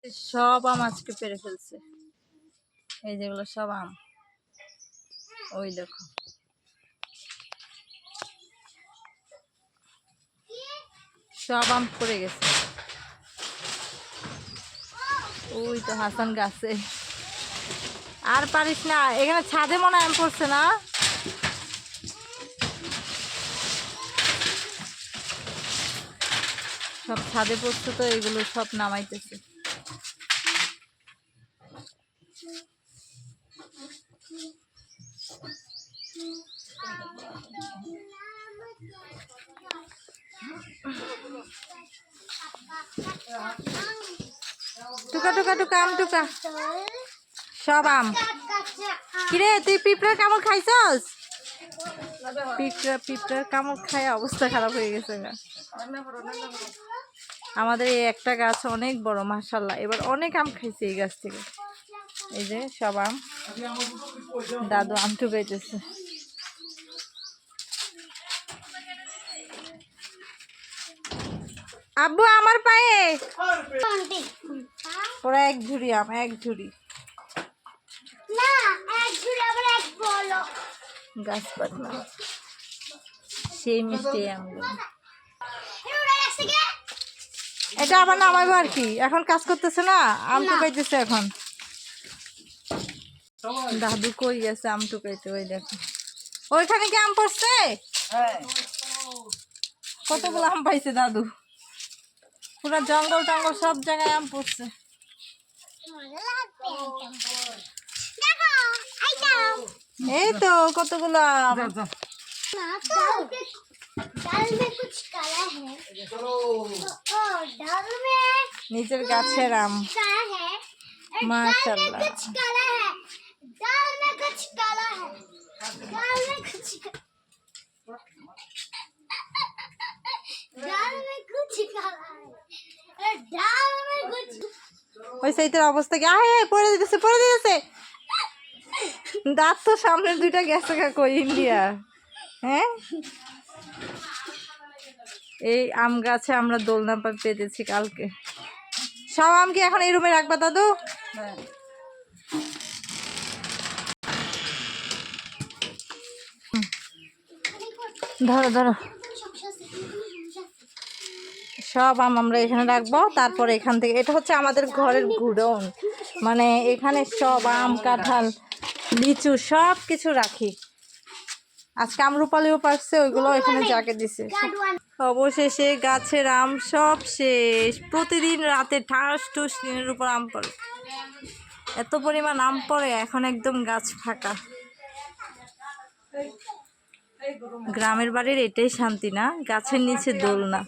সব আম আজকে পেরে ফেলছে। এই যেগুলো সব আম, ওই দেখো সব আম পড়ে গেছে। ওই তো হাসান গাছে। আর পারিস না, এখানে ছাদে মনে আম পড়ছে না। সব ছাদে পড়ছে তো এগুলো সব নামাইতেছে। টুকা টুকা টুকা আম টুকা, সব আম। কিরে তুই পিঁপড়ার কামড় খাইছস? পিঁপড়ার কামড় খায় অবস্থা খারাপ হয়ে গেছে। আমাদের এই একটা গাছ অনেক বড় মাশাআল্লাহ, এবার অনেক আম খাইছে এই গাছ থেকে। এই যে সব আম, দাদু আম টুকাইতেছে। আব্বু আমার পায়ে ওরা এক ঝুড়ি আম, এক ঝুড়ি গাছপালা, সেই মিষ্টি আমগুলো। এটা আবার নামাইবো আর কি, এখন কাজ করতেছে না, আম টুকাইতেছে এখন। দাদু কই গেছে আম টুকাইতে? ওই দেখো ওইখানে কি আম পড়ছে? কতগুলো আম পাইছে দাদু, পুরো জঙ্গল টঙ্গল সব জায়গায় আম পড়ছে। এই তো কতগুলো আম। নিজের গাছের আম মাশাআল্লাহ। ওই সাইতের অবস্থা কি? আয় পড়ে দিতেছে, পড়ে দিতেছে। দাঁত তো সামনের দুইটা গেছে কই ইন্ডিয়া। হ্যাঁ, এই আম গাছে আমরা দোলনা পেতেছি কালকে। সব আম কি এখন এই রুমে রাখবা দাদু? ধরো ধরো, সব আম আমরা এখানে রাখবো। তারপরে এখান থেকে, এটা হচ্ছে আমাদের ঘরের গুডাউন, মানে এখানে সব আম কাঁঠাল লিচু সব কিছু রাখি। আজকে আমরুপালিও পারছে, ওইগুলো এখানে জাগে দিছে। অবশেষে গাছের আম সব শেষ। প্রতিদিন রাতে ঠাস ঠুস টিনের উপর আম পড়ে, এত পরিমাণ আম পড়ে, এখন একদম গাছ ফাঁকা। গ্রামের বাড়ির এটাই শান্তি না, গাছের নিচে দোলনা।